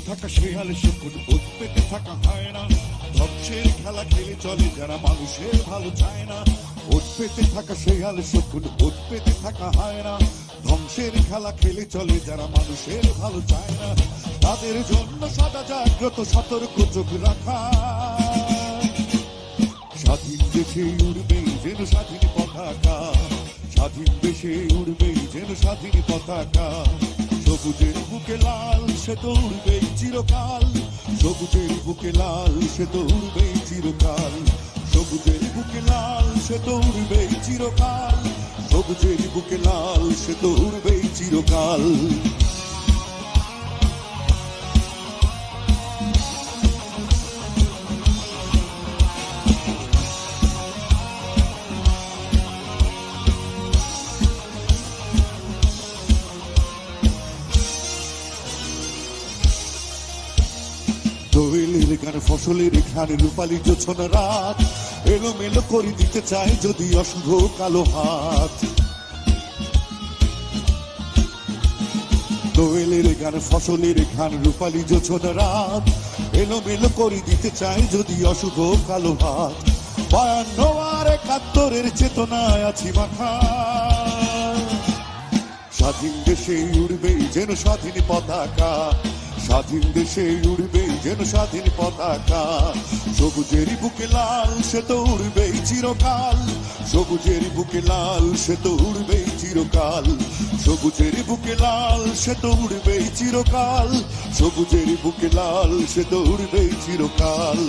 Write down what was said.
থাকা শেয়াল শকুন, ভূত পেতে থাকা হয় না। ধ্বংসের খেলা খেলে চলে যারা মানুষের ভালো চায় না। ভূত পেতে থাকা শেয়াল শকুন, ভূত পেতে থাকা হয় না। ধ্বংসের খেলা খেলে চলে যারা মানুষের ভালো চায় না। তাদের জন্য সদা জাগ্রত সতর্ক চোখ রাখা। স্বাধীন দেশে উড়বে যেন স্বাধীন পতাকা, স্বাধীন দেশে উড়বে যেন স্বাধীন পতাকা। সবুজের বুকে লাল সে তো উড়বেই চিরকাল, সবুজের বুকে লাল সে তো উড়বেই চিরকাল। সবুজের বুকে লাল সে তো উড়বেই চিরকাল, সবুজের বুকে লাল সে তো উড়বেই চিরকাল। দোয়েলের গান ফসলের ঘান রূপালী জোছনা রাত, এলোমেলো করে দিতে চায় যদি অশুভ কালো হাত। দোয়েলের গান ফসলের ঘান রূপালী জোছনা রাত, এলোমেলো করে দিতে চায় যদি অশুভ কালো হাত। 52 আর 71-এর চেতনায় আছি মাখা। স্বাধীন দেশে উড়বেই যেন স্বাধীন পতাকা, স্বাধীন দেশে উড়বেই যেন স্বাধীন পতাকা। সবুজের বুকে লাল সে তো উড়বেই চিরকাল, সবুজের বুকে লাল সে তো উড়বেই চিরকাল। সবুজের বুকে লাল সে তো উড়বেই চিরকাল, সবুজের বুকে লাল সে তো উড়বেই চিরকাল।